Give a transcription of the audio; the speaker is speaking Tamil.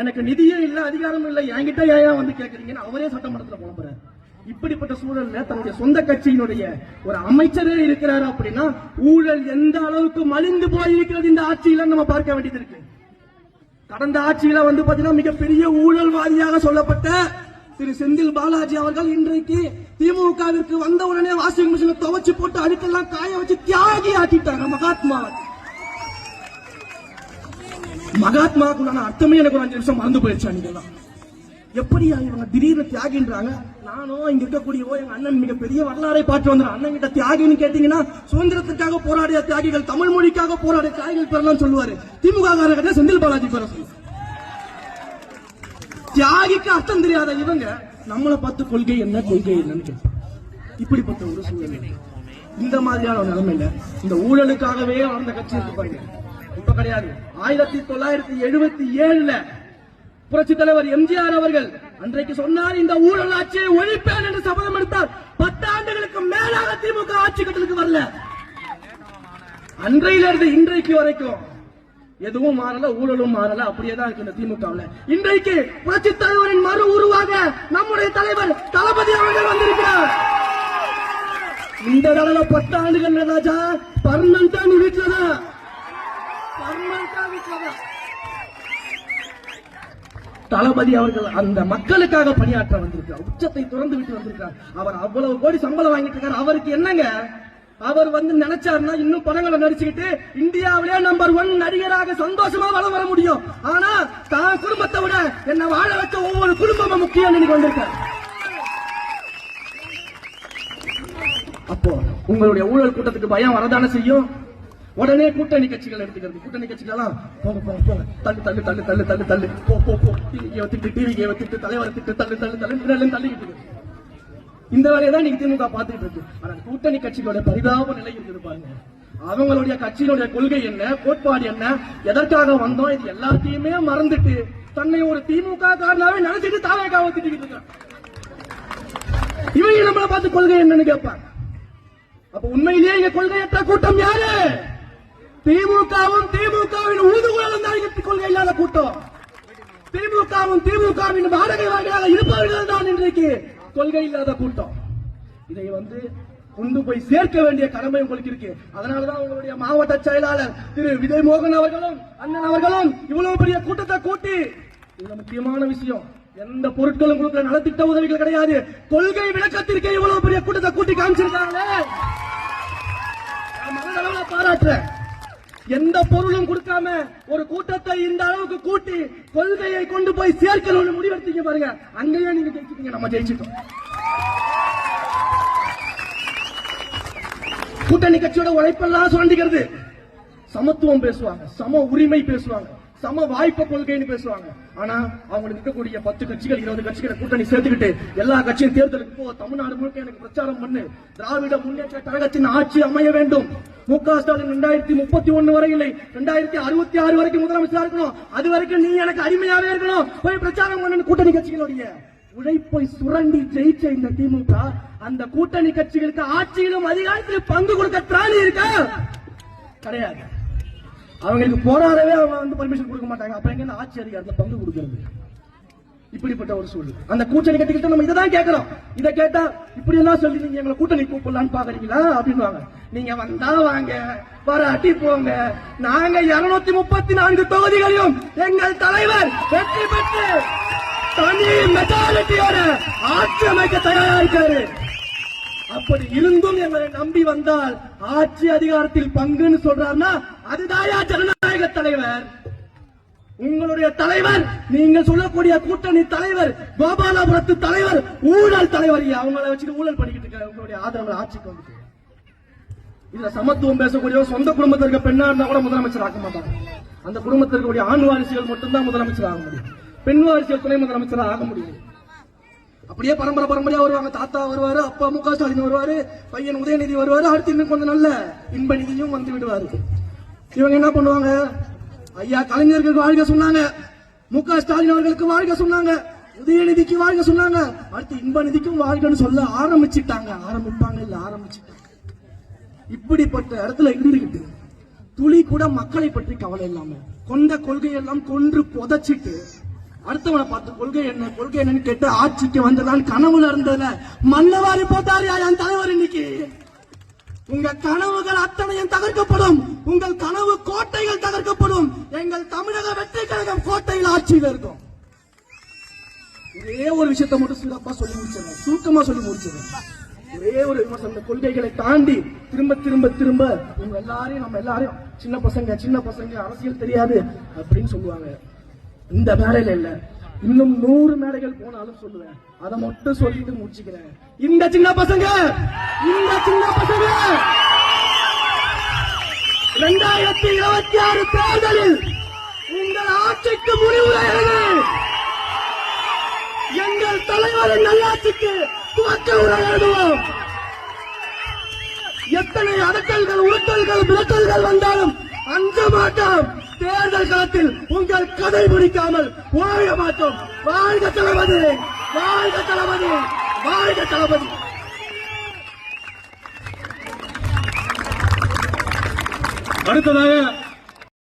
எனக்கு நிதியே இல்ல, அதிகாரம் இல்ல, என்கிட்ட ஏன் வந்து கேக்குறீங்கன்னு அவரே சட்டமன்றத்தில் புலம்புறாரு. இப்படிப்பட்ட சூழல்ல தன்னுடைய சொந்த கட்சியினுடைய ஒரு அமைச்சரே இருக்கிறாரு அப்படின்னா ஊழல் எந்த அளவுக்கு மலிந்து போயிருக்கிறது இந்த ஆட்சியில நம்ம பார்க்க வேண்டியது இருக்கு. கடந்த ஆட்சியில வந்து பாத்தீங்கன்னா மிகப்பெரிய ஊழல்வாதியாக சொல்லப்பட்ட திரு செந்தில் பாலாஜி அவர்கள் இன்றைக்கு திமுகவிற்கு வந்த உடனே வாஷிங் மிஷினை துவச்சு போட்டு அடுக்கெல்லாம் காய வச்சு தியாகி ஆக்கிட்டாங்க மகாத்மாவுக்குள்ளான அர்த்தமே எனக்கு ஒரு 5 நிமிஷம் மறந்து போயிடுச்சு. அன்னைக்கெல்லாம் எப்படி இவங்க திடீர்னு தியாகின்றாங்க? நானும் இங்க இருக்கக்கூடிய எங்க அண்ணன் மிகப்பெரிய வரலாறை பார்த்து வந்தேன். அண்ணன் கிட்ட தியாகின்னு கேட்டீங்கன்னா சுதந்திரத்துக்காக போராடிய தியாகிகள், தமிழ் மொழிக்காக போராடிய தியாகிகள் பேரெல்லாம் சொல்லுவாரு. திமுக காரர்கிட்ட செந்தில் பாலாஜி பேர சொல்லுவாரு. தியாகிக்கு அர்த்தம் தெரியாத இவங்க நம்மளை பார்த்து கொள்கை என்ன கொள்கை என்னன்னு கேட்பாங்க. இப்படிப்பட்ட ஒரு சூழ்நிலை, இந்த மாதிரியான ஒரு நிலைமையில இந்த ஊழலுக்காகவே வளர்ந்த கட்சி இருப்பாங்க. இப்ப கிடையாது. 1977ல புரட்சி தலைவர் எம்ஜிஆர் அவர்கள் அன்றைக்கு சொன்னார், இந்த ஊழல் ஆட்சியை ஒழிப்பேன் என்று சபதம் எடுத்தார். 10 ஆண்டுகளுக்கு மேலாக திமுக ஆட்சி கட்டலுக்கு வரல. அன்றையிலிருந்து இன்றைக்கு வரைக்கும் எதுவும் மாறல, ஊழலும் மாறல, அப்படியே தான் இருக்கு இந்த திமுக. இன்றைக்கு புரட்சி தலைவரின் மறு உருவாக நம்முடைய தலைவர் தளபதி அவர்கள் வந்திருக்கிறார். இந்த தடவை 10 ஆண்டுகள் ராஜா பர்மனண்டா நீ வீட்டுலதான், தளபதி அவர்கள் அந்த மக்களுக்காக பணியாற்ற வந்திருக்கிறார். உச்சத்தை திறந்து விட்டு வந்திருக்கிறார். அவர் அவ்வளவு கோடி சம்பளம் வாங்கிட்டு இருக்காரு. அவருக்கு என்னங்க, அவர் வந்து நினைச்சாருன்னா இன்னும் படங்களை நடிச்சுக்கிட்டு இந்தியாவிலே நம்பர் 1 நடிகராக சந்தோஷமா வளம் வர முடியும். ஆனா தான் குடும்பத்தை விட என்ன வாழ வச்ச ஒவ்வொரு குடும்பமும் முக்கியம் இன்னைக்கு வந்திருக்காரு. அப்போ உங்களுடைய ஊழல் கூட்டத்துக்கு பயம் வரதானே செய்யும். உடனே கூட்டணி கட்சிகள் எடுத்துக்கிறது. கூட்டணி கட்சிகள் எல்லாம் போங்க போங்க போங்க, தள்ளு தள்ளு தள்ளு தள்ளு தள்ளு தள்ளு, போ போ போ, டிவிக்கு வச்சுட்டு தலைவரை திட்டு தள்ளு தள்ளு தள்ளு தள்ளிக்கிட்டு இந்த வேலையை தான் நீங்க திமுக பார்த்துட்டு இருக்கு. ஆனா கூட்டணி கட்சிகளுடைய பரிதாப நிலை இருக்குது பாருங்க. அவங்களுடைய கட்சியினுடைய கொள்கை என்ன, கோட்பாடு என்ன, எதற்காக வந்தோம், இது எல்லாத்தையுமே மறந்துட்டு தன்னை ஒரு திமுக காரனாவே நினைச்சிட்டு தாவேக்காவை திட்டிக்கிட்டு இருக்காங்க. இவங்க நம்மளை பார்த்து கொள்கை என்னன்னு கேட்பாங்க. அப்ப உண்மையிலேயே இங்க கொள்கையற்ற கூட்டம் யாரு? திமுகவும் திமுகவின் ஊதுகுழலும் தான் கொள்கை இல்லாத கூட்டம். திமுகவும் திமுகவின் வாடகை வாயிலாக இருப்பவர்கள் தான் இன்றைக்கு கொள்கை இல்லாத கூட்டம். இதை வந்து கொண்டு போய் சேர்க்க வேண்டிய கடமை உங்களுக்கு இருக்கு. அதனாலதான் உங்களுடைய மாவட்ட செயலாளர் திரு விஜய் மோகன் அவர்களும் அண்ணன் அவர்களும் இவ்வளவு பெரிய கூட்டத்தை கூட்டி, இதுல முக்கியமான விஷயம், எந்த பொருட்களும் கொடுக்கிற நலத்திட்ட உதவிகள் கிடையாது, கொள்கை விளக்கத்திற்கு இவ்வளவு பெரிய கூட்டத்தை கூட்டி காமிச்சிருக்காங்களே, மனதளவுல பாராட்டுறேன். எந்த பொருளும் கொடுக்காம ஒரு கூட்டத்தை இந்த அளவுக்கு கூட்டி கொள்கையை கொண்டு போய் சேர்க்கணும்னு முடிவெடுத்தீங்க பாருங்க. அங்கேயே நீங்க ஜெயிச்சிட்டீங்க, நம்ம ஜெயிச்சிட்டோம். கூட்டணி கட்சியோட உழைப்பெல்லாம் சுரண்டிக்கிறது. சமத்துவம் பேசுவாங்க, சம உரிமை பேசுவாங்க, சம வாய்ப்பு கொள்கைன்னு பேசுவாங்க. ஆனா அவங்களுக்கு இருக்கக்கூடிய 10 கட்சிகள் 20 கட்சிகளை கூட்டணி சேர்த்துக்கிட்டு எல்லா கட்சியும் தேர்தலுக்கு போ, தமிழ்நாடு முழுக்க எனக்கு பிரச்சாரம் பண்ணு, திராவிட முன்னேற்ற கழகத்தின் ஆட்சி அமைய வேண்டும், மு.க. ஸ்டாலின் 2031 வரை இல்லை 2066 வரைக்கும் முதலமைச்சரா இருக்கணும், அது வரைக்கும் நீ எனக்கு அடிமையாவே இருக்கணும், போய் பிரச்சாரம் பண்ணு. கூட்டணி கட்சிகளுடைய உழைப்பை சுரண்டி ஜெயிச்ச இந்த திமுக அந்த கூட்டணி கட்சிகளுக்கு ஆட்சியிலும் அதிகாரத்திலும் பங்கு கொடுக்க திராணி இருக்கா? கிடையாது. அவங்களுக்கு போராடவே அவங்க வந்து பர்மிஷன் கொடுக்க மாட்டாங்க. அப்ப எங்க ஆட்சி அதிகாரத்துல பங்கு கொடுக்கிறது? இப்படிப்பட்ட ஒரு சூழல். அந்த கூட்டணி கட்டிக்கிட்டு நம்ம இதை தான் கேட்கிறோம். இதை கேட்டா இப்படி எல்லாம் சொல்லி நீங்க எங்களை கூட்டணி கூப்பிடலான்னு பாக்குறீங்களா அப்படின்னு. நீங்க வந்தா வாங்க, வராட்டி போங்க. நாங்க 234 தொகுதிகளையும் எங்கள் தலைவர் வெற்றி பெற்று தனி மெஜாரிட்டியோட ஆட்சி அமைக்க தயாரா இருக்காரு. அப்படி இருந்தும் எங்களை நம்பி வந்தால் ஆட்சி அதிகாரத்தில் பங்குன்னு சொல்றாருன்னா அதுதாயா ஜனநாயக தலைவர்? உங்களுடைய தலைவர், நீங்க சொல்லக்கூடிய கூட்டணி தலைவர், கோபாலபுரத்து தலைவர் ஊழல் தலைவர். அவங்கள வச்சுட்டு ஊழல் பண்ணிக்கிட்டு இருக்க உங்களுடைய ஆதரவு ஆட்சிக்கு வந்துட்டு இதுல சமத்துவம் பேசக்கூடிய சொந்த குடும்பத்திற்கு பெண்ணா இருந்தா கூட முதலமைச்சர் ஆக்க மாட்டாங்க. அந்த குடும்பத்திற்கு ஆண் வாரிசுகள் மட்டும்தான் முதலமைச்சர் ஆக முடியும், பெண் வாரிசுகள் துணை முதலமைச்சர் ஆக முடியும். அப்படியே பரம்பரை பரம்பரையா வருவாங்க. தாத்தா வருவாரு, அப்பா மு.க. ஸ்டாலின் வருவாரு, பையன் உதயநிதி வருவாரு, அடுத்து இன்னும் கொஞ்சம் நல்ல இன்ப நிதியும் வந்து விடுவாரு. இவங்க என்ன பண்ணுவாங்க? ஐயா கலைஞர்கள் வாழ்க சொன்னாங்க, மு.க. ஸ்டாலின் அவர்களுக்கு வாழ்க சொன்னாங்க, உதயநிதிக்கு வாழ்க சொன்னாங்க, அடுத்து இன்ப நிதிக்கும் வாழ்கன்னு சொல்ல ஆரம்பிச்சுட்டாங்க. ஆரம்பிச்சுட்டாங்க. இப்படிப்பட்ட இடத்துல இருந்துகிட்டு துளி கூட மக்களை பற்றி கவலை இல்லாம கொண்ட கொள்கையெல்லாம் கொன்று புதைச்சிட்டு அடுத்தவனை பார்த்து கொள்கை என்னன்னு கேட்டு ஆட்சிக்கு வந்ததான் கனவுல இருந்ததுல மண்ணவாரி போட்டாரு என் தலைவர். இன்னைக்கு உங்க கனவுகள் அத்தனையும் தகர்க்கப்படும். உங்கள் கனவு கோட்டைகள் தகர்க்கப்படும். எங்கள் தமிழக வெற்றி கழகம் கோட்டையில் ஆட்சியில் இருக்கும். ஒரே ஒரு விஷயத்தை மட்டும் சிறப்பா சொல்லி முடிச்சிருக்கேன், சுருக்கமா சொல்லி முடிச்சிருக்கேன். ஒரே ஒரு விமர்சனம், இந்த கொள்கைகளை தாண்டி திரும்ப திரும்ப திரும்ப உங்க எல்லாரையும் நம்ம எல்லாரையும் சின்ன பசங்க அரசியல் தெரியாது அப்படின்னு சொல்லுவாங்க. இந்த மேடையில இல்ல, இன்னும் 100 மேடைகள் போனாலும் சொல்லுவேன். அதை மட்டும் சொல்லிட்டு முடிச்சுக்கிறேன். இந்த சின்ன பசங்க 2026 தேர்தலில் உங்கள் ஆட்சிக்கு முடிவுரையாது. எங்கள் தலைவரின் நல்லாட்சிக்கு துவக்க உரை எழுதுவோம். எத்தனை அடக்கல்கள், உருட்டல்கள், மிரட்டல்கள் வந்தாலும் அஞ்ச மாட்டோம். தேர்தல் களத்தில் உங்கள் கதை பிடிக்காமல் ஓய மாட்டோம். வாழ்க தளபதி, வாழ்க தளபதி, வாழ்க தளபதி. அடுத்ததாக